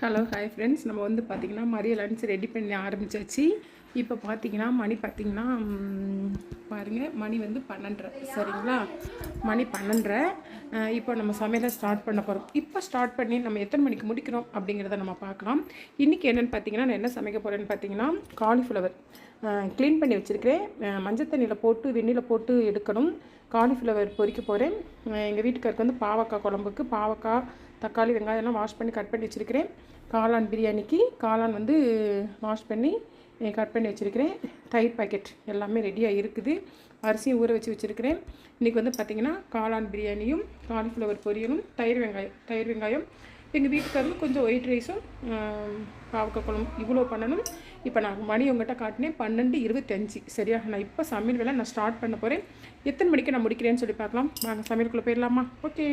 Hello hi friends. நம்ம வந்து பார்த்திங்கன்னா மதிய லன்ச் ரெடி பண்ணி ஆரம்பித்தாச்சு. இப்போ பார்த்திங்கன்னா மணி பார்த்திங்கன்னா பாருங்கள், மணி வந்து 12:30 சரிங்களா. மணி 12:30. இப்போ நம்ம சமையலை ஸ்டார்ட் பண்ண போகிறோம். இப்போ ஸ்டார்ட் பண்ணி நம்ம எத்தனை மணிக்கு முடிக்கிறோம் அப்படிங்கிறத நம்ம பார்க்கலாம். இன்றைக்கி என்னென்னு பார்த்திங்கன்னா, நான் என்ன சமைக்க போகிறேன்னு பார்த்திங்கன்னா, காலிஃப்ளவர் க்ளீன் பண்ணி வச்சுருக்கிறேன். மஞ்சள் தண்ணியில் போட்டு வெந்நியில் போட்டு எடுக்கணும். காலிஃப்ளவர் பொரிக்க போகிறேன். எங்கள் வீட்டுக்காருக்கு வந்து பாவக்காய் குழம்புக்கு பாவக்காய், தக்காளி, வெங்காயம்லாம் வாஷ் பண்ணி கட் பண்ணி வச்சுருக்கிறேன். காளான் பிரியாணிக்கு காளான் வந்து வாஷ் பண்ணி கட் பண்ணி வச்சுருக்கிறேன். தயிர் பாக்கெட் எல்லாமே ரெடியாக இருக்குது. அரிசியும் ஊற வச்சு வச்சுருக்கிறேன். இன்றைக்கி வந்து பார்த்திங்கன்னா காளான் பிரியாணியும் காலிஃப்ளவர் பொரியலும் தயிர் வெங்காயம் எங்கள் வீட்டுக்காரரும் கொஞ்சம் ஒயிட் ரைஸும் பாவக்காய் குழம்பு இவ்வளோ பண்ணணும். இப்போ நான் மணி உங்கள்கிட்ட காட்டினேன் 12:25 சரியா. நான் இப்போ சமையல் வேலை நான் ஸ்டார்ட் பண்ண போகிறேன். எத்தனை மணிக்கு நான் முடிக்கிறேன்னு சொல்லி பார்க்கலாம். வாங்க சமையலுக்குள்ளே போயிடலாமா? ஓகே.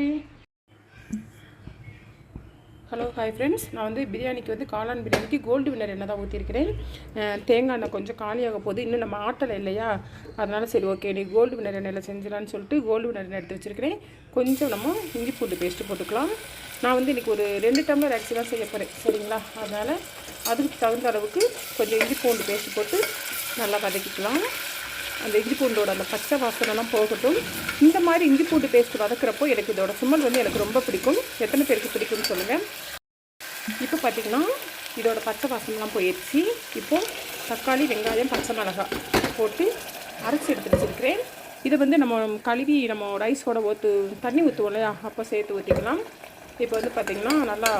Hello hi friends. நான் வந்து பிரியாணிக்கு வந்து காளான் பிரியாணிக்கு கோல்டு வின்னர் எண்ணெய் தான் ஊற்றிருக்கிறேன். தேங்காய் எண்ணெய் கொஞ்சம் காலியாக போகுது, இன்னும் நம்ம ஆட்டலை இல்லையா, அதனால் சரி ஓகே நீ கோல்டு வின்னர் எண்ணெயில் செஞ்சிடலான்னு சொல்லிட்டு கோல்டு வின்னர் எண்ணெய் எடுத்து வச்சுருக்கிறேன். கொஞ்சம் நம்ம இஞ்சி பூண்டு பேஸ்ட்டு போட்டுக்கலாம். நான் வந்து இன்றைக்கி ஒரு 2 டம்ளர் அரிசி தான் செய்ய போகிறேன் சரிங்களா. அதனால் அதுக்கு தகுந்த அளவுக்கு கொஞ்சம் இஞ்சி பூண்டு பேஸ்ட்டு போட்டு நல்லா வதக்கிக்கலாம். அந்த இஞ்சி பூண்டோட அந்த பச்சை வாசனைலாம் போகட்டும். இந்த மாதிரி இஞ்சி பூண்டு பேஸ்ட் வதக்கிறப்போ எனக்கு இதோட சுமல் வந்து எனக்கு ரொம்ப பிடிக்கும். எத்தனை பேருக்கு பிடிக்கும்னு சொல்லுங்கள். இப்போ பார்த்திங்கன்னா இதோட பச்சை வாசனைலாம் போயிடுச்சு. இப்போது தக்காளி, வெங்காயம், பச்சை மிளகாய் போட்டு அரைச்சி எடுத்து வச்சுருக்கிறேன். இதை வந்து நம்ம கழுவி நம்ம ரைஸோட தண்ணி ஊற்றுவோம் இல்லையா, அப்போ சேர்த்து ஊற்றிக்கலாம். இப்போ வந்து பார்த்திங்கன்னா நல்லா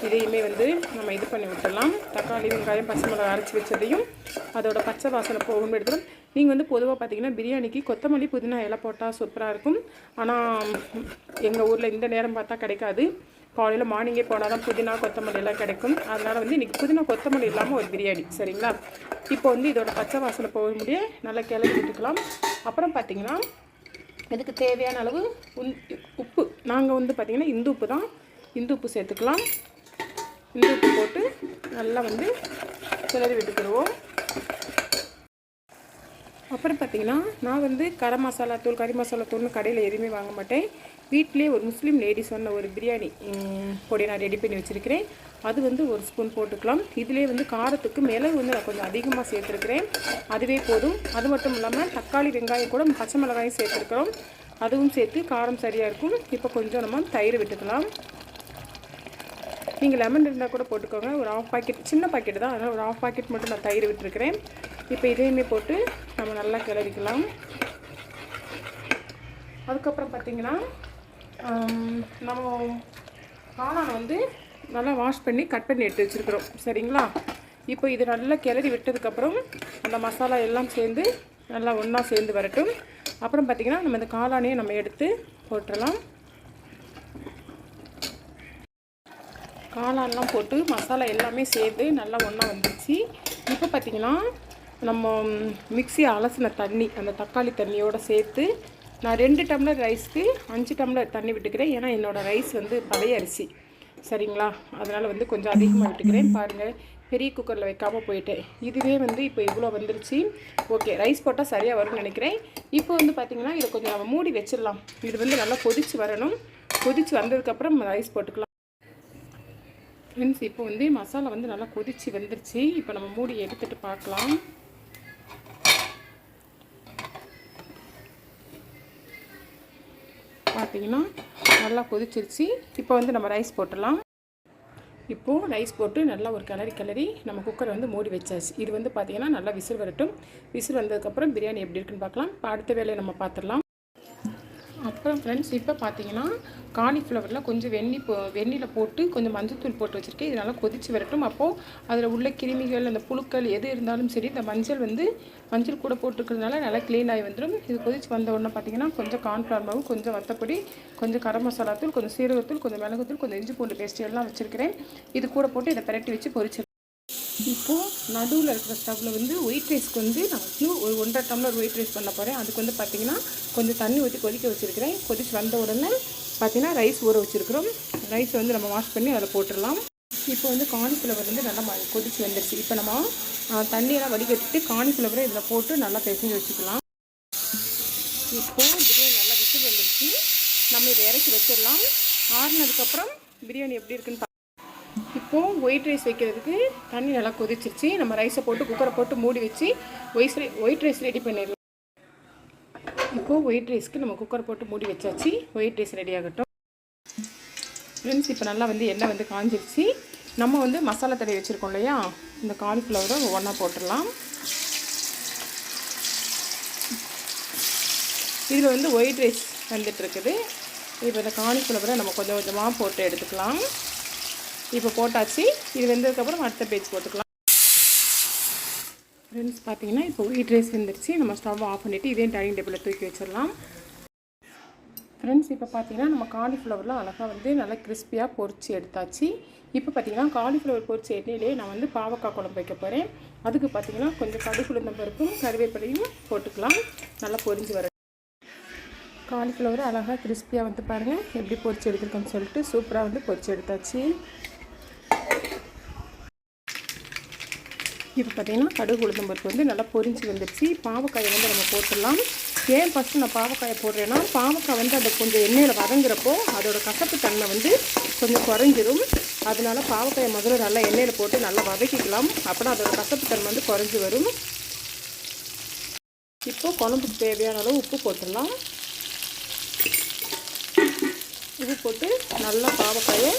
இதையுமே வந்து நம்ம இது பண்ணி விட்டுடலாம். தக்காளி, வெங்காயம், பச்சை மிளகாய் அரைச்சி வச்சதையும் அதோட பச்சை வாசனை போகணும்னு எடுத்துடும். நீங்கள் வந்து பொதுவாக பார்த்திங்கன்னா பிரியாணிக்கு கொத்தமல்லி, புதினா இலை போட்டால் சூப்பராக இருக்கும். ஆனால் எங்கள் ஊரில் இந்த நேரம் பார்த்தா கிடைக்காது. காலையில் மார்னிங்கே போனால் தான் புதினா, கொத்தமல்லி எல்லாம் கிடைக்கும். அதனால் வந்து இன்றைக்கி புதினா, கொத்தமல்லி இல்லாமல் ஒரு பிரியாணி சரிங்களா. இப்போ வந்து இதோட பச்சை வாசனை போக முடிய நல்லா கிளறி விட்டுக்கலாம். அப்புறம் பார்த்திங்கன்னா இதுக்கு தேவையான அளவு உப்பு நாங்கள் வந்து பார்த்திங்கன்னா இந்து உப்பு தான், இந்து உப்பு சேர்த்துக்கலாம். இந்து உப்பு போட்டு நல்லா வந்து கிளறி விட்டுக்கிடுவோம். அப்புறம் பார்த்திங்கன்னா நான் வந்து கரம் மசாலா தூள், கறி மசாலா தூள்னு கடையில் எதுவுமே வாங்க மாட்டேன். வீட்டிலே ஒரு முஸ்லீம் லேடி சொன்ன ஒரு பிரியாணி பொடி நான் ரெடி பண்ணி வச்சுருக்கிறேன். அது வந்து ஒரு ஸ்பூன் போட்டுக்கலாம். இதிலே வந்து காரத்துக்கு மிளகு வந்து நான் கொஞ்சம் அதிகமாக சேர்த்துருக்கிறேன், அதுவே போதும். அது மட்டும் இல்லாமல் தக்காளி, வெங்காயம் கூட பச்சை மிளகாயும் சேர்த்துருக்கிறோம், அதுவும் சேர்த்து காரம் சரியாக இருக்கும். இப்போ கொஞ்சம் நம்ம தயிர் விட்டுக்கலாம். நீங்கள் லெமன் இருந்தால் கூட போட்டுக்கோங்க. ஒரு 1/2 பாக்கெட், சின்ன பாக்கெட் தான், அதனால் ஒரு 1/2 பாக்கெட் மட்டும் நான் தயிர் விட்டுருக்கிறேன். இப்போ இதையுமே போட்டு நம்ம நல்லா கிளறிக்கலாம். அதுக்கப்புறம் பார்த்திங்கன்னா நம்ம காளானை வந்து நல்லா வாஷ் பண்ணி கட் பண்ணி எடுத்து வச்சுருக்குறோம் சரிங்களா. இப்போ இது நல்லா கிளறி விட்டதுக்கப்புறம் அந்த மசாலா எல்லாம் சேர்ந்து நல்லா ஒன்றா சேர்ந்து வரட்டும். அப்புறம் பார்த்திங்கன்னா நம்ம இந்த காளானையே நம்ம எடுத்து போட்டுடலாம். காளான்லாம் போட்டு மசாலா எல்லாமே சேர்ந்து நல்லா ஒன்றா வந்துடுச்சு. இப்போ பார்த்திங்கன்னா நம்ம மிக்ஸி அலசின தண்ணி, அந்த தக்காளி தண்ணியோடு சேர்த்து நான் 2 டம்ளர் ரைஸ்க்கு 5 டம்ளர் தண்ணி விட்டுக்கிறேன். ஏன்னா என்னோடய ரைஸ் வந்து பழைய அரிசி சரிங்களா, அதனால் வந்து கொஞ்சம் அதிகமாக விட்டுக்கிறேன். பாருங்கள், பெரிய குக்கரில் வைக்காமல் போயிட்டேன். இதுவே வந்து இப்போ இவ்வளோ வந்துருச்சு. ஓகே, ரைஸ் போட்டால் சரியாக வரும்னு நினைக்கிறேன். இப்போ வந்து பார்த்திங்கன்னா இதை கொஞ்சம் நம்ம மூடி வச்சிடலாம். இது வந்து நல்லா கொதித்து வரணும். கொதித்து வந்ததுக்கப்புறம் ரைஸ் போட்டுக்கலாம். ஃப்ரெண்ட்ஸ், இப்போ வந்து மசாலா வந்து நல்லா கொதித்து வந்துருச்சு. இப்போ நம்ம மூடி எடுத்துகிட்டு பார்க்கலாம். பார்த்திங்கன்னா நல்லா கொதிச்சிருச்சு. இப்போ வந்து நம்ம ரைஸ் போட்டுடலாம். இப்போது ரைஸ் போட்டு நல்லா ஒரு கிளறி நம்ம குக்கரை வந்து மூடி வச்சாச்சு. இது வந்து பார்த்திங்கன்னா நல்லா விசில் வரட்டும். விசில் வந்ததுக்கப்புறம் பிரியாணி எப்படி இருக்குன்னு பார்க்கலாம். இப்போ அடுத்த வேலையை நம்ம பார்த்துடலாம். அப்புறம் ஃப்ரெண்ட்ஸ், இப்போ பார்த்திங்கன்னா காலிஃப்ளவரில் கொஞ்சம் வெந்நியில் போட்டு கொஞ்சம் மஞ்சள் போட்டு வச்சுருக்கேன். இது நல்லா கொதித்து வரட்டும். அப்போது அதில் உள்ள கிருமிகள், அந்த புழுக்கள் எது இருந்தாலும் சரி, இந்த மஞ்சள் கூட போட்டுக்கிறதுனால நல்லா க்ளீன் ஆகி வந்துடும். இது கொதித்து வந்த உடனே பார்த்திங்கன்னா கொஞ்சம் கார்ன்ஃப்ளவர் மாவு, கொஞ்சம் வத்தப்பொடி, கொஞ்சம் கரம் மசாலா தூள், கொஞ்சம் சீரகத்தூள், கொஞ்சம் மிளகுத்தூள், கொஞ்சம் இஞ்சி பூண்டு பேஸ்ட் எல்லாம் வச்சுருக்கிறேன். இது கூட போட்டு இதை பிரட்டி வச்சு பொரிச்சு. இப்போது நடுவில் இருக்கிற ஸ்டவ்வில் வந்து ஒயிட் ரைஸ்க்கு வந்து நான் ஒரு 1.5 டம்ளர் ஒயிட் ரைஸ் பண்ண போகிறேன். அதுக்கு வந்து பார்த்திங்கன்னா கொஞ்சம் தண்ணி ஊற்றி கொதிக்க வச்சுருக்கிறேன். கொதிச்சு வந்த உடனே பார்த்திங்கன்னா ரைஸ் ஊற வச்சுருக்கிறோம். ரைஸ் வந்து நம்ம வாஷ் பண்ணி அதில் போட்டுடலாம். இப்போ வந்து காலிஃப்ளவர் வந்து நல்லா கொதிச்சு வந்துடுச்சு. இப்போ நம்ம தண்ணியெல்லாம் வடிகட்டிட்டு காலிஃப்ளவரை இதில் போட்டு நல்லா பிசைஞ்சு வச்சுக்கலாம். இப்போது பிரியாணி நல்லா விசில் வந்துடுச்சு. நம்ம இதை இறக்கி வச்சிடலாம். ஆறுனதுக்கப்புறம் பிரியாணி எப்படி இருக்குன்னு இப்போது ஒயிட் ரைஸ் வைக்கிறதுக்கு தண்ணி நல்லா கொதிச்சிருச்சு. நம்ம ரைஸை போட்டு குக்கரை போட்டு மூடி வச்சு ஒயிட் ரைஸ் ரெடி பண்ணிடலாம். இப்போது ஒயிட் ரைஸ்க்கு நம்ம குக்கரை போட்டு மூடி வச்சாச்சு. ஒயிட் ரைஸ் ரெடி ஆகட்டும். ஃப்ரெண்ட்ஸ், இப்போ நல்லா வந்து எண்ணெய் வந்து காஞ்சிருச்சு. நம்ம வந்து மசாலா தடவி வச்சுருக்கோம் இல்லையா, இந்த காலிஃப்ளவரை ஒவ்வொன்றா போட்டுடலாம். இதில் வந்து ஒயிட் ரைஸ் வந்துட்டுருக்குது. இப்போ இந்த காலிஃப்ளவரை நம்ம கொஞ்சம் கொஞ்சமாக போட்டு எடுத்துக்கலாம். இப்போ போட்டாச்சு. இது வெந்ததுக்கப்புறம் அடுத்த பேஜ் போட்டுக்கலாம். ஃப்ரெண்ட்ஸ், பார்த்தீங்கன்னா இப்போ ஒயிட் ரைஸ் வந்துருச்சு. நம்ம ஸ்டவ் ஆஃப் பண்ணிவிட்டு இதே டைனிங் டேபிளில் தூக்கி வச்சிடலாம். ஃப்ரெண்ட்ஸ், இப்போ பார்த்தீங்கன்னா நம்ம காலிஃப்ளவரில் அழகாக வந்து நல்லா கிறிஸ்பியாக பொரிச்சு எடுத்தாச்சு. இப்போ பார்த்தீங்கன்னா காலிஃப்ளவர் பொரிச்ச எண்ணெயிலே நான் வந்து பாவக்காய் குழம்பு வைக்க போகிறேன். அதுக்கு பார்த்தீங்கன்னா கொஞ்சம் கடுகு உளுந்தம் பருப்பும் கருவேப்பிலையும் போட்டுக்கலாம். நல்லா பொரிஞ்சு வர காலிஃப்ளவர் அழகாக கிறிஸ்பியாக வந்து பாருங்கள் எப்படி பொரிச்சு எடுத்துருக்கோன்னு சொல்லிட்டு சூப்பராக வந்து பொரிச்சு எடுத்தாச்சு. இப்போ பார்த்தீங்கன்னா கடுகு உளுந்தம் பருப்பு வந்து நல்லா பொரிஞ்சு வந்துடுச்சு. பாவக்காயை வந்து நம்ம போட்டுடலாம். ஏன் ஃபஸ்ட்டு நான் பாவக்காயை போடுறேன்னா, பாவக்காய் வந்து அதை கொஞ்சம் எண்ணெயில் வதங்குறப்போ அதோட கசப்பு தன்மை வந்து கொஞ்சம் குறைஞ்சிரும். அதனால பாவக்காயை முதல்ல நல்லா எண்ணெயில் போட்டு நல்லா வதக்கிக்கலாம். அப்போ அதோட கசப்பு தன்மை வந்து குறைஞ்சி வரும். இப்போது குழம்புக்கு தேவையான அளவு உப்பு போட்டுடலாம். உப்பு போட்டு நல்லா பாவக்காயை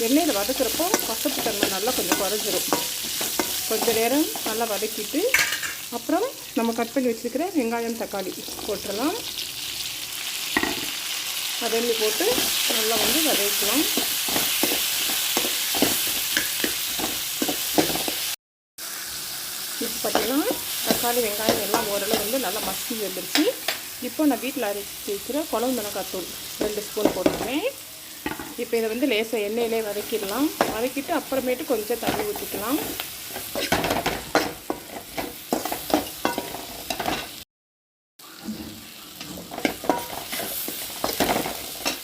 எண்ணெயில் வதக்குறப்போ கசப்பு தன்மை நல்லா கொஞ்சம் குறைஞ்சிரும். கொஞ்சம் நேரம் நல்லா வதக்கிட்டு அப்புறம் நம்ம கட் பண்ணி வச்சுருக்கிற வெங்காயம் தக்காளி போட்டுடலாம். அதெல்லாம் போட்டு நல்லா வந்து வதக்கலாம். இப்போ பார்த்திங்கன்னா தக்காளி வெங்காயம் எல்லாம் ஓரளவு வந்து நல்லா மசிஞ்சு வந்துருச்சு. இப்போ நான் வீட்டில் அரைச்சி வைக்கிற குழம்பு மிளகாய் தூள் 2 ஸ்பூன் போட்டுக்கிறேன். இப்போ இதை வந்து லேசாக எண்ணெயிலே வதக்கிடலாம். வதக்கிட்டு அப்புறமேட்டு கொஞ்சம் தண்ணி ஊற்றிக்கலாம்.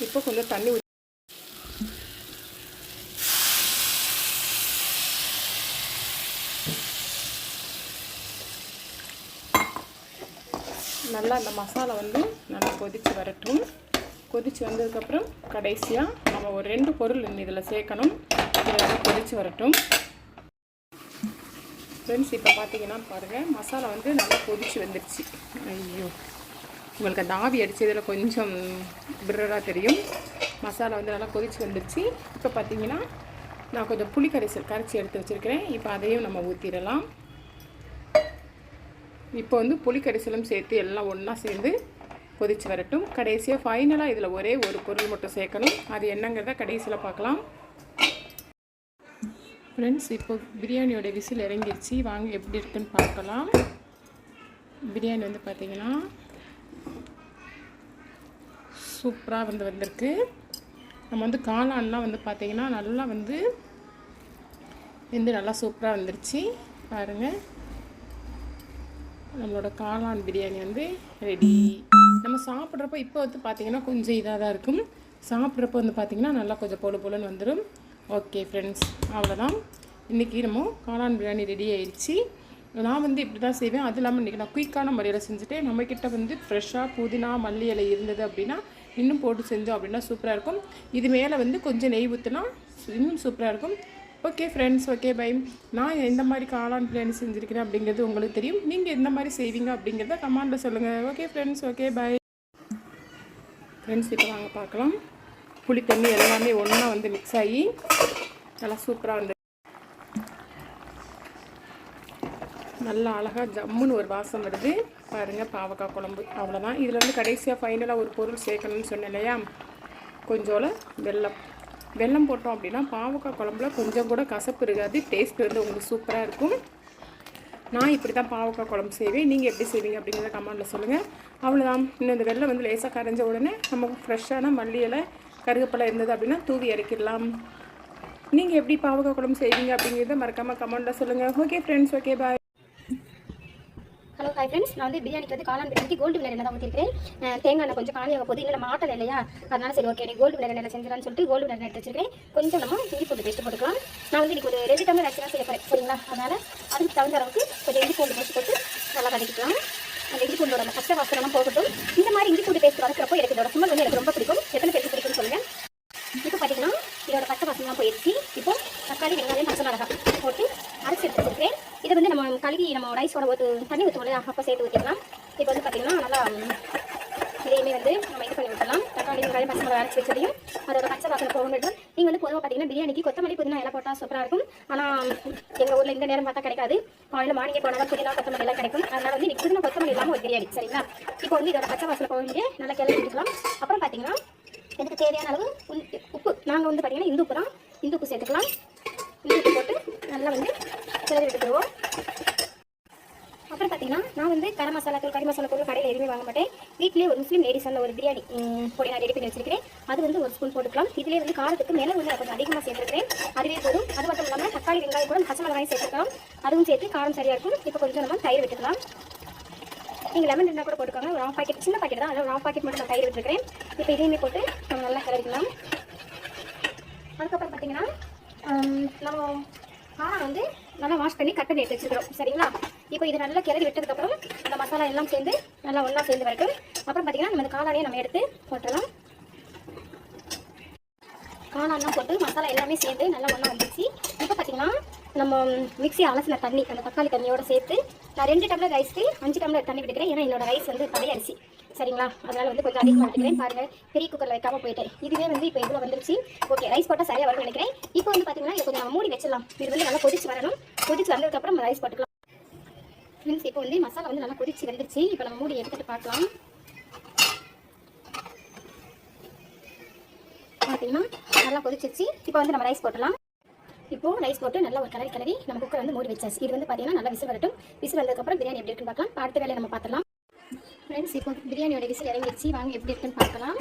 இப்போ கொஞ்சம் தண்ணி ஊற்றி நல்லா அந்த மசாலா வந்து நல்லா கொதித்து வரட்டும். கொதித்து வந்ததுக்கப்புறம் கடைசியாக நம்ம ஒரு 2 பொருள் இதில் சேர்க்கணும். இதை நல்லா கொதித்து வரட்டும். ஃப்ரெண்ட்ஸ், இப்போ பார்த்தீங்கன்னா பாருங்கள் மசாலா வந்து நல்லா கொதித்து வந்துடுச்சு. ஐயோ, உங்களுக்கு அந்த ஆவி அடித்ததில் கொஞ்சம் பிர்ராக தெரியும். மசாலா வந்து நல்லா கொதித்து வந்துடுச்சு. இப்போ பார்த்தீங்கன்னா நான் கொஞ்சம் புளி கரைச்சி எடுத்து வச்சுருக்கிறேன். இப்போ அதையும் நம்ம ஊற்றிடலாம். இப்போ வந்து புளி கரைசலும் சேர்த்து எல்லாம் ஒன்றா சேர்ந்து கொதித்து வரட்டும். கடைசியாக ஃபைனலாக இதில் ஒரே ஒரு பொருள் மட்டும் சேர்க்கணும். அது என்னங்கிறத கடைசியில் பார்க்கலாம். ஃப்ரெண்ட்ஸ், இப்போ பிரியாணியோட விசில் இறங்கிடுச்சு. வாங்க எப்படி இருக்குன்னு பார்க்கலாம். பிரியாணி வந்து பார்த்திங்கன்னா சூப்பராக வந்திருக்கு. நம்ம வந்து காளான்லாம் வந்து பார்த்திங்கன்னா நல்லா வந்து நல்லா சூப்பராக வந்துருச்சு. பாருங்கள், நம்மளோட காளான் பிரியாணி வந்து ரெடி. நம்ம சாப்பிட்றப்போ இப்போ வந்து பார்த்திங்கன்னா கொஞ்சம் இதாக தான் இருக்கும். சாப்பிட்றப்போ வந்து பார்த்திங்கன்னா நல்லா கொஞ்சம் பொழுன்னு வந்துடும். ஓகே ஃப்ரெண்ட்ஸ், அவ்வளோதான். இன்றைக்கி நம்ம காளான் பிரியாணி ரெடி ஆயிடுச்சு. நான் வந்து இப்படி தான் செய்வேன். அது இல்லாமல் இன்றைக்கி நான் குயிக்கான முறையில் செஞ்சுட்டேன். நம்மக்கிட்ட வந்து ஃப்ரெஷ்ஷாக புதினா மல்லி இலை இருந்தது அப்படின்னா இன்னும் போட்டு செஞ்சோம் அப்படின்னா சூப்பராக இருக்கும். இது மேலே வந்து கொஞ்சம் நெய் ஊற்றினா இன்னும் சூப்பராக இருக்கும். Okay friends, okay bye. நான் எந்த மாதிரி காளான் பிரியாணி செஞ்சுருக்கிறேன் அப்படிங்கிறது உங்களுக்கு தெரியும். நீங்கள் எந்த மாதிரி செய்வீங்க அப்படிங்கிறத கமெண்டில் சொல்லுங்கள். Okay friends, okay bye. Friends, இப்போ வாங்க பார்க்கலாம். புளி தண்ணி எல்லாமே ஒன்றா வந்து மிக்ஸ் ஆகி நல்லா சூப்பராக வந்து நல்லா அழகாக ஜம்முன்னு ஒரு வாசம் வருது. பாருங்கள், பாவக்காய் குழம்பு அவ்வளோதான். இதில் வந்து கடைசியாக ஃபைனலாக ஒரு பொருள் சேர்க்கணும்னு சொன்னேன் இல்லையா, கொஞ்சோல வெல்லம் போட்டோம் அப்படின்னா பாவக்காய் குழம்புல கொஞ்சம் கூட கசப்பு இருக்காது. டேஸ்ட் வந்து உங்களுக்கு சூப்பராக இருக்கும். நான் இப்படி தான் பாவக்காய் குழம்பு செய்வேன். நீங்கள் எப்படி செய்வீங்க அப்படிங்கிறத கமெண்டில் சொல்லுங்கள். அவ்வளோதான். இன்னும் இந்த வெல்லம் வந்து லேசாக கரைஞ்ச உடனே நமக்கு ஃப்ரெஷ்ஷான மல்லி இலை கருவேப்பிலை இருந்தது அப்படின்னா தூவி இறக்கிடலாம். நீங்கள் எப்படி பாவக்காய் குழம்பு செய்வீங்க அப்படிங்கிறத மறக்காமல் கமெண்டில் சொல்லுங்கள். Okay friends, okay bye. Hello hi friends, நான் வந்து பிரியாணிக்கு வந்து காளான் பிரியாணிக்கு கோல்டு விலை தான் ஊற்றிருக்கேன். தேங்காய் எண்ணெய் கொஞ்சம் காலியாக போது இல்லை நம்ம ஆட்டல் இல்லையா, அதனால சரி ஓகே நீ கோல்டு விலை எண்ணெய் செஞ்சிடலான்னு சொல்லிட்டு கோல்டு விலை எடுத்து வச்சிருக்கேன். கொஞ்சம் நம்ம இஞ்சி பூண்டு பேஸ்ட் போட்டுக்கலாம். நான் வந்து இன்றைக்கி ஒரு 2 டம்ளர் ஆக்சுவலாக செய்ய போகிறேன் சரிங்களா. அதனால் அதுக்கு தகுந்த அளவுக்கு கொஞ்சம் இஞ்சி பூண்டு பேஸ்ட் போட்டு நல்லா வதக்கிக்கலாம். அந்த இஞ்சி பூண்டோட பச்சை வாசனைலாம் போகட்டும். இந்த மாதிரி இஞ்சி பூண்டு பேஸ்ட் வதக்கிறப்போ எனக்கு இதோட ஸ்மெல் வந்து எனக்கு ரொம்ப பிடிக்கும். எத்தனை பேருக்கு பிடிக்கும்னு சொல்லுங்கள். இப்போ பார்த்தீங்கன்னா இதோட பச்சை வாசனைலாம் போயிடுச்சு. இப்போ தக்காளி வெங்காயம் பச்சை மிளகாய் போட்டு அரைச்சி எடுத்து வச்சுருக்கேன். இதை வந்து நம்ம கழுவி நம்ம ரைஸோட தண்ணி ஊற்றுவோம் இல்லையா, அப்போ சேர்த்து ஊற்றிக்கலாம். இப்போ வந்து பார்த்திங்கன்னா நல்லா இதையுமே வந்து நம்ம இது பண்ணி விட்டுலாம். தக்காளி வெங்காயம் பச்சை மிளகாய் அரைச்சி வச்சதையும் அதோட பச்சை வாசனை போக வேண்டும். நீங்கள் வந்து பொதுவாக பார்த்தீங்கன்னா பிரியாணிக்கு கொத்தமல்லி புதினா எல்லாம் போட்டால் சூப்பராக இருக்கும். ஆனால் எங்கள் ஊரில் இந்த நேரம் பார்த்தா கிடைக்காது. காலையில் மார்னிங்கே போனால் புதினா கொத்தமல்லி எல்லாம் கிடைக்கும். அதனால் வந்து இன்னைக்கு புதினா கொத்தமல்லி இல்லாமல் ஒரு பிரியாணி சரிங்களா. இப்போ வந்து இதோட பச்சை வாசனை போக வேண்டிய நல்லா கிளறி விட்டுக்கலாம். அப்புறம் பார்த்தீங்கன்னா இதுக்கு தேவையான அளவு உப்பு நாங்கள் வந்து பார்த்தீங்கன்னா இந்து உப்பு தான், இந்து உப்பு சேர்த்துக்கலாம். இந்து உப்பு போட்டு நல்லா வந்து கிளறி விட்டுக்குவோம். அப்புறம் பார்த்தீங்கன்னா நான் வந்து கரம் மசாலா தூள் கறி மசாலா தூள் கடையில் எதுவுமே வாங்க மாட்டேன். வீட்டிலேயே ஒரு முஸ்லீம் லேடிஸான ஒரு பிரியாணி பொடி நான் ரெடி பண்ணி வச்சிருக்கிறேன். அது வந்து ஒரு ஸ்பூன் போட்டுக்கலாம். இதிலே வந்து காரத்துக்கு மிளகு வந்து கொஞ்சம் அதிகமாக சேர்த்துருக்கிறேன். அதுவே போதும். அது மட்டும் இல்லாமல் தக்காளி வெங்காயம் கூட பச்சை மிளகாயும் சேர்த்துக்கலாம். அதுவும் சேர்த்து காரம் சரியாக இருக்கும். இப்போ கொஞ்சம் நம்ம தயிர் விட்டுக்கலாம். நீங்கள் லெமன் இருந்தால் கூட போட்டுக்கோங்க. ஒரு 1/2 பாக்கெட் சின்ன பாக்கெட் தான், அதில் 1/2 பாக்கெட் மட்டும் நான் தயிர் விட்டுருக்கிறேன். இப்போ இதையுமே போட்டு நம்ம நல்லா கிளறிக்கலாம். அதுக்கப்புறம் பார்த்தீங்கன்னா நம்ம காரம் வந்து நல்லா வாஷ் பண்ணி கட் பண்ணி எடுத்து வச்சுக்கிறோம் சரிங்களா. இப்போ இது நல்லா கிளறி விட்டதுக்கப்புறம் அந்த மசாலா எல்லாம் சேர்ந்து நல்லா ஒன்றா சேர்ந்து வரட்டும். அப்புறம் பார்த்தீங்கன்னா நம்ம இந்த காளானையே நம்ம எடுத்து போட்டுடலாம். காளான்லாம் போட்டு மசாலா எல்லாமே சேர்ந்து நல்லா ஒன்றா வந்துச்சு. இப்போ பார்த்தீங்கன்னா நம்ம மிக்ஸி அலசின தண்ணி அந்த தக்காளி தண்ணியோட சேர்த்து நான் 2 டம்ளர் ரைஸ்க்கு 5 டம்ளர் தண்ணி விட்டுக்கிறேன். ஏன்னா என்னோட ரைஸ் வந்து பழைய அரிசி சரிங்களா, அதனால் வந்து கொஞ்சம் அதிகமாக விட்டுக்கிறேன். பாருங்கள், பெரிய குக்கரில் வைக்காமல் போயிட்டேன். இதுவே வந்து இப்போ இவ்வளோ வந்துருச்சு. ஓகே, ரைஸ் போட்டால் சரியாக வரும்னு நினைக்கிறேன். இப்போ வந்து பார்த்தீங்கன்னா இதை கொஞ்சம் நம்ம மூடி வச்சிடலாம். இது வந்து நல்லா கொதிச்சு வரணும். கொதிச்சு வந்ததுக்கப்புறம் நம்ம ரைஸ் போட்டுக்கலாம். ஃப்ரெண்ட்ஸ், இப்போ வந்து மசாலா வந்து நல்லா கொதிச்சு வந்துருச்சு. இப்போ நம்ம மூடி எடுத்துகிட்டு பார்க்கலாம். பார்த்தீங்கன்னா நல்லா கொதிச்சிருச்சு. இப்போ வந்து நம்ம ரைஸ் போட்டுடலாம். இப்போது ரைஸ் போட்டு நல்லா ஒரு கிளறி நம்ம குக்கர் வந்து மூடி வச்சாச்சு. இது வந்து பார்த்தீங்கன்னா நல்லா விசில் வரட்டும். விசில் வந்ததுக்கப்புறம் பிரியாணி எப்படி இருக்குன்னு பார்க்கலாம். அடுத்த வேலையை நம்ம பார்த்துலாம். ஃப்ரெண்ட்ஸ், இப்போ பிரியாணியோட விசில் இறங்கிடுச்சு. வாங்க எப்படி இருக்குன்னு பார்க்கலாம்.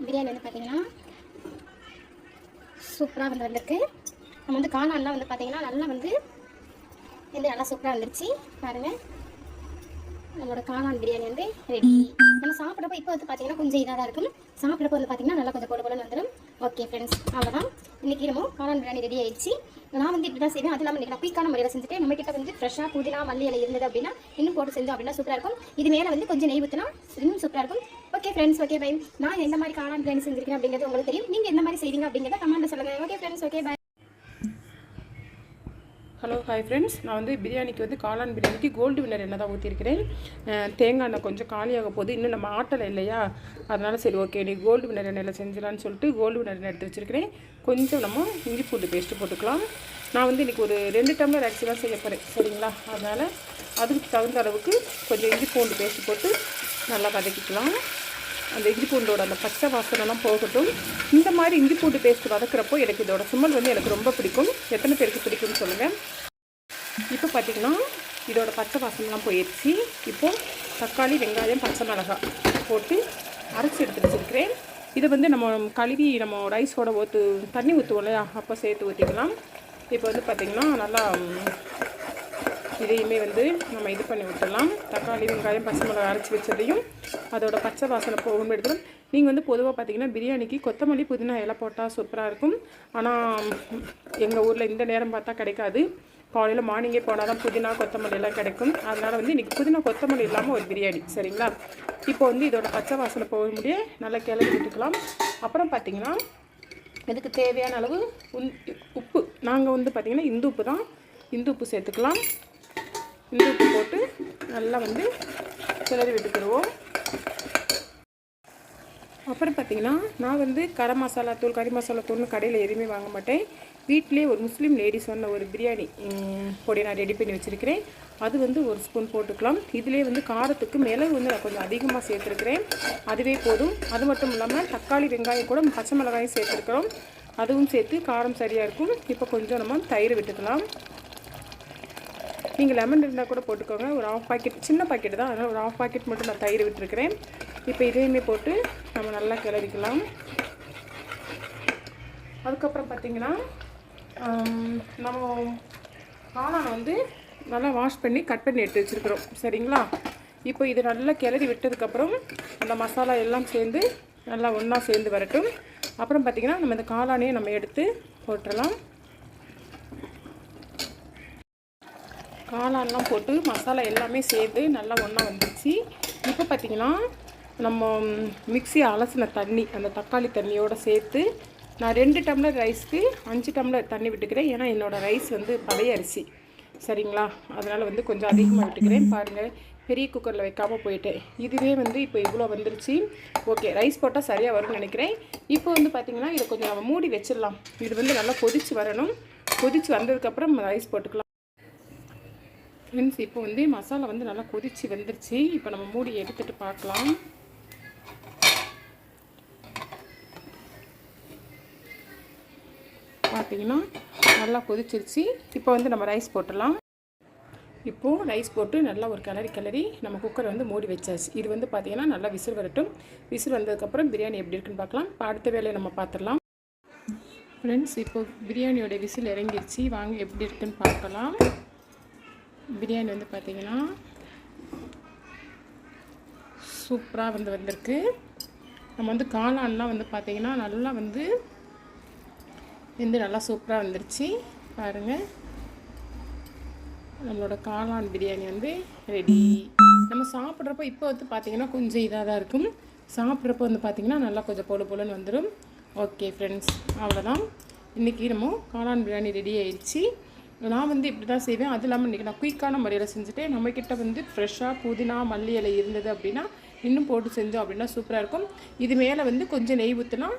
பிரியாணி வந்து பார்த்தீங்கன்னா சூப்பராக வந்திருக்கு. நம்ம வந்து காளான்லாம் வந்து பார்த்தீங்கன்னா நல்லா வந்து நல்லா சூப்பராக வந்துருச்சு. பாருங்கள், நம்மளோட காளான் பிரியாணி வந்து ரெடி. நம்ம சாப்பிட்றப்போ இப்போ வந்து பார்த்தீங்கன்னா கொஞ்சம் இதாக தான் இருக்கும். சாப்பிட்றப்போ வந்து பார்த்தீங்கன்னா நல்லா கொஞ்சம் போல வந்துடும். ஓகே ஃப்ரெண்ட்ஸ், அவ்வளோதான். இன்றைக்கி நம்ம காளான் பிரியாணி ரெடி ஆயிடுச்சு. நான் வந்து இப்படி தான் செய்வேன். அது இல்லாமல் இன்றைக்கி நான் குயிக்கான முறையில் செஞ்சுட்டு நம்ம கிட்ட வந்து ஃப்ரெஷ்ஷாக புதினா மல்லி இலை இருந்தது அப்படின்னா இன்னும் போட்டு செஞ்சோம் அப்படின்னா சூப்பராக இருக்கும். இது மேலே வந்து கொஞ்சம் நெய் ஊற்றினா இன்னும் சூப்பராக இருக்கும். Okay friends, okay bye. நான் எந்த மாதிரி காளான் பிரியாணி செஞ்சுருக்கேன் அப்படிங்கிறது உங்களுக்கு தெரியும். நீங்கள் எந்த மாதிரி செய்வீங்க அப்படிங்கிறத கமெண்ட்டில் சொல்லுங்கள். Okay friends, okay bye. Hello hi friends, நான் வந்து பிரியாணிக்கு வந்து காளான் பிரியாணிக்கு கோல்டு வின்னர் எண்ணெய் தான் ஊற்றிருக்கிறேன். தேங்காய் எண்ணெய் கொஞ்சம் காலியாக போகுது, இன்னும் நம்ம ஆட்டலை இல்லையா, அதனால் சரி ஓகே நீ கோல்டு வின்னர் எண்ணெயில் செஞ்சிடலான்னு சொல்லிட்டு கோல்டு வின்னர் எண்ணெய் எடுத்து வச்சுருக்கிறேன். கொஞ்சம் நம்ம இஞ்சி பூண்டு பேஸ்ட்டு போட்டுக்கலாம். நான் வந்து இன்றைக்கி ஒரு 2 டம்ளர் அரிசி தான் செய்ய போகிறேன் சரிங்களா. அதனால் அதுக்கு தகுந்த அளவுக்கு கொஞ்சம் இஞ்சி பூண்டு பேஸ்ட்டு போட்டு நல்லா வதக்கிக்கலாம். அந்த இஞ்சி பூண்டோட அந்த பச்சை வாசனைலாம் போகட்டும். இந்த மாதிரி இஞ்சி பூண்டு பேஸ்ட் வதக்கிறப்போ எனக்கு இதோட ஸ்மெல் வந்து எனக்கு ரொம்ப பிடிக்கும். எத்தனை பேருக்கு பிடிக்கும்னு சொல்லுங்கள். இப்போ பார்த்திங்கன்னா இதோட பச்சை வாசனைலாம் போயிடுச்சு. இப்போது தக்காளி வெங்காயம் பச்சை மிளகாய் போட்டு அரைச்சி எடுத்து வச்சுருக்கிறேன். இதை வந்து நம்ம கழுவி நம்ம ரைஸோட தண்ணி ஊற்றுவோம் இல்லையா, அப்போ சேர்த்து ஊற்றிக்கலாம். இப்போ வந்து பார்த்திங்கன்னா நல்லா இதையுமே வந்து நம்ம இது பண்ணி விட்டுடலாம். தக்காளி வெங்காயம் பச்சை மிளகாய் அரைச்சி வச்சதையும் அதோட பச்சை வாசனை போகும் எடுத்துடும். நீங்கள் வந்து பொதுவாக பார்த்தீங்கன்னா பிரியாணிக்கு கொத்தமல்லி புதினா இலை போட்டால் சூப்பராக இருக்கும். ஆனால் எங்கள் ஊரில் இந்த நேரம் பார்த்தா கிடைக்காது. காலையில் மார்னிங்கே போனால் தான் புதினா கொத்தமல்லி எல்லாம் கிடைக்கும். அதனால் வந்து இன்றைக்கி புதினா கொத்தமல்லி இல்லாமல் ஒரு பிரியாணி சரிங்களா. இப்போ வந்து இதோட பச்சை வாசனை போக முடிய நல்லா கிளறி விட்டுக்கலாம். அப்புறம் பார்த்திங்கன்னா இதுக்கு தேவையான அளவு உப்பு நாங்கள் வந்து பார்த்திங்கன்னா இந்து உப்பு தான், இந்து உப்பு சேர்த்துக்கலாம். இந்து உப்பு போட்டு நல்லா வந்து கிளறி விட்டுக்கிடுவோம். அப்புறம் பார்த்திங்கன்னா நான் வந்து கரம் மசாலா தூள் கறி மசாலா தூள்னு கடையில் எதுவுமே வாங்க மாட்டேன். வீட்டிலே ஒரு முஸ்லீம் லேடிஸ் சொன்ன ஒரு பிரியாணி பொடி நான் ரெடி பண்ணி வச்சுருக்கிறேன். அது வந்து ஒரு ஸ்பூன் போட்டுக்கலாம். இதிலே வந்து காரத்துக்கு மிளகு வந்து நான் கொஞ்சம் அதிகமாக சேர்த்துருக்கிறேன், அதுவே போதும். அது மட்டும் இல்லாமல் தக்காளி வெங்காயம் கூட பச்சை மிளகாயும் சேர்த்துருக்குறோம், அதுவும் சேர்த்து காரம் சரியாக இருக்கும். இப்போ கொஞ்சம் நம்ம தயிர் விட்டுக்கலாம். நீங்கள் லெமன் இருந்தால் கூட போட்டுக்கோங்க. ஒரு 1/2 பாக்கெட் சின்ன பாக்கெட் தான், அதனால் ஒரு 1/2 பாக்கெட் மட்டும் நான் தயிர் விட்டுருக்கிறேன். இப்போ இதையுமே போட்டு நம்ம நல்லா கிளறிக்கலாம். அதுக்கப்புறம் பார்த்திங்கன்னா நம்ம காளானை வந்து நல்லா வாஷ் பண்ணி கட் பண்ணி எடுத்து வச்சுருக்குறோம் சரிங்களா. இப்போ இது நல்லா கிளறி விட்டதுக்கப்புறம் அந்த மசாலா எல்லாம் சேர்ந்து நல்லா ஒன்றா சேர்ந்து வரட்டும். அப்புறம் பார்த்திங்கன்னா நம்ம இந்த காளானையை நம்ம எடுத்து போட்டுடலாம். காளான்லாம் போட்டு மசாலா எல்லாமே சேர்ந்து நல்லா ஒன்றா வந்துடுச்சு. இப்போ பார்த்திங்கன்னா நம்ம மிக்ஸி அலசின தண்ணி அந்த தக்காளி தண்ணியோடு சேர்த்து நான் 2 டம்ளர் ரைஸ்க்கு 5 டம்ளர் தண்ணி விட்டுக்கிறேன். ஏன்னா என்னோடய ரைஸ் வந்து பழைய அரிசி, சரிங்களா? அதனால் வந்து கொஞ்சம் அதிகமாக விட்டுக்கிறேன். பாருங்கள், பெரிய குக்கரில் வைக்காமல் போயிட்டேன். இதுவே வந்து இப்போ இவ்வளோ வந்துருச்சு. ஓகே, ரைஸ் போட்டால் சரியாக வரும்னு நினைக்கிறேன். இப்போ வந்து பார்த்திங்கன்னா இதை கொஞ்சம் நம்ம மூடி வச்சிடலாம். இது வந்து நல்லா கொதித்து வரணும். கொதித்து வந்ததுக்கப்புறம் ரைஸ் போட்டுக்கலாம். ஃப்ரெண்ட்ஸ், இப்போ வந்து மசாலா வந்து நல்லா கொதித்து வந்துருச்சு. இப்போ நம்ம மூடி எடுத்துகிட்டு பார்க்கலாம். பார்த்தீங்கன்னா நல்லா கொதிச்சிருச்சு. இப்போ வந்து நம்ம ரைஸ் போட்டுடலாம். இப்போது ரைஸ் போட்டு நல்லா ஒரு கிளறி நம்ம குக்கரை வந்து மூடி வச்சாச்சு. இது வந்து பார்த்திங்கன்னா நல்லா விசில் வரட்டும். விசில் வந்ததுக்கப்புறம் பிரியாணி எப்படி இருக்குன்னு பார்க்கலாம். இப்போ அடுத்த வேலையை நம்ம பார்த்துடலாம். ஃப்ரெண்ட்ஸ், இப்போ பிரியாணியோட விசில் இறங்கிருச்சு. வாங்க எப்படி இருக்குன்னு பார்க்கலாம். பிரியாணி வந்து பார்த்திங்கன்னா சூப்பராக வந்திருக்கு. நம்ம வந்து காளான்லாம் வந்து பார்த்திங்கன்னா நல்லா வந்து நல்லா சூப்பராக வந்துருச்சு. பாருங்கள், நம்மளோட காளான் பிரியாணி வந்து ரெடி. நம்ம சாப்பிட்றப்போ இப்போ வந்து பார்த்திங்கன்னா கொஞ்சம் இதாக தான் இருக்கும். சாப்பிட்றப்போ வந்து பார்த்திங்கன்னா நல்லா கொஞ்சம் பொழுன்னு வந்துடும். ஓகே ஃப்ரெண்ட்ஸ், அவ்வளோதான். இன்றைக்கி நம்ம காளான் பிரியாணி ரெடி ஆயிடுச்சு. நான் வந்து இப்படி தான் செய்வேன். அது இல்லாமல் இன்றைக்கி நான் குயிக்கான முறையில் செஞ்சுட்டேன். நம்மக்கிட்ட வந்து ஃப்ரெஷ்ஷாக புதினா மல்லி இலை இருந்தது அப்படின்னா இன்னும் போட்டு செஞ்சோம் அப்படின்னா சூப்பராக இருக்கும். இது மேலே வந்து கொஞ்சம் நெய் ஊற்றினா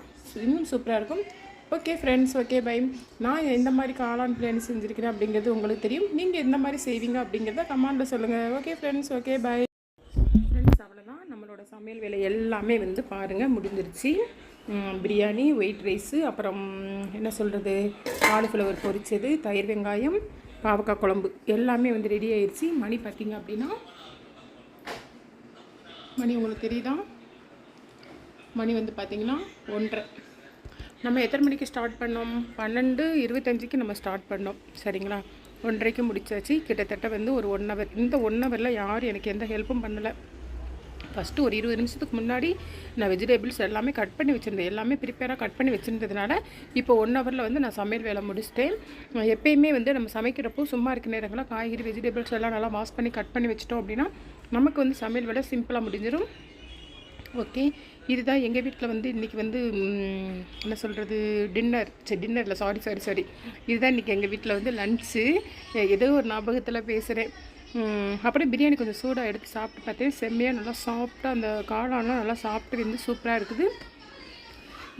இன்னும் சூப்பராக இருக்கும். Okay friends, okay bye. நான் எந்த மாதிரி காளான் பிரியாணி செஞ்சுருக்கிறேன் அப்படிங்கிறது உங்களுக்கு தெரியும். நீங்கள் எந்த மாதிரி செய்வீங்க அப்படிங்கிறத கமெண்ட்டில் சொல்லுங்கள். Okay friends, okay bye. Friends, அவ்வளோதான். நம்மளோட சமையல் வேலை எல்லாமே வந்து பாருங்கள் முடிஞ்சிருச்சு. பிரியாணி, ஒயிட் ரைஸு, அப்புறம் என்ன சொல்கிறது, காலிஃப்ளவர் பொரிச்சது, தயிர் வெங்காயம், பாவக்காய் குழம்பு எல்லாமே வந்து ரெடி ஆயிடுச்சு. மணி பார்த்திங்க அப்படின்னா மணி உங்களுக்கு தெரியுதா? மணி வந்து பார்த்திங்கன்னா 1:30. நம்ம எத்தனை மணிக்கு ஸ்டார்ட் பண்ணோம்? 12:25க்கு நம்ம ஸ்டார்ட் பண்ணோம், சரிங்களா? 1:30க்கு முடிச்சாச்சு. கிட்டத்தட்ட வந்து ஒரு 1 ஹவர். இந்த 1 ஹவரில் யாரும் எனக்கு எந்த ஹெல்ப்பும் பண்ணலை. ஃபஸ்ட்டு ஒரு 20 நிமிஷத்துக்கு முன்னாடி நான் வெஜிடபிள்ஸ் எல்லாமே கட் பண்ணி வச்சுருந்தேன். எல்லாமே ப்ரிப்பேராக கட் பண்ணி வச்சுருந்ததுனால இப்போ 1 ஹவரில் வந்து நான் சமையல் வேலை முடிச்சிட்டேன். எப்பயுமே வந்து நம்ம சமைக்கிறப்போ சும்மா இருக்க நேரங்களில் காய்கறி வெஜிடபிள்ஸ் எல்லாம் நல்லா வாஷ் பண்ணி கட் பண்ணி வச்சிட்டோம் அப்படின்னா நமக்கு வந்து சமையல் வேலை சிம்பிளாக முடிஞ்சிடும். ஓகே, இதுதான் எங்கள் வீட்டில் வந்து இன்றைக்கி வந்து என்ன சொல்கிறது, டின்னரில் சாரி இதுதான் இன்றைக்கி எங்கள் வீட்டில் வந்து லன்ச்சு. ஏதோ ஒரு ஞாபகத்தில் பேசுகிறேன். அப்புறம் பிரியாணி கொஞ்சம் சூடாக எடுத்து சாப்பிட்டு பார்த்தேன். செம்மையாக நல்லா சாப்பிட்டு அந்த காளான்லாம் நல்லா சாப்பிட்டு வந்து சூப்பராக இருக்குது.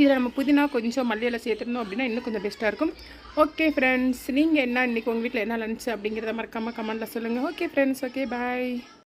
இதில் நம்ம புதினா கொஞ்சம் மல்லியெல்லாம் சேர்த்துருந்தோம் அப்படின்னா இன்னும் கொஞ்சம் பெஸ்ட்டாக இருக்கும். ஓகே ஃப்ரெண்ட்ஸ், நீங்கள் என்ன இன்றைக்கி உங்கள் வீட்டில் என்ன லன்ச்சு அப்படிங்கிறத மறக்காமல் கமெண்ட்டில் சொல்லுங்கள். Okay friends, okay bye.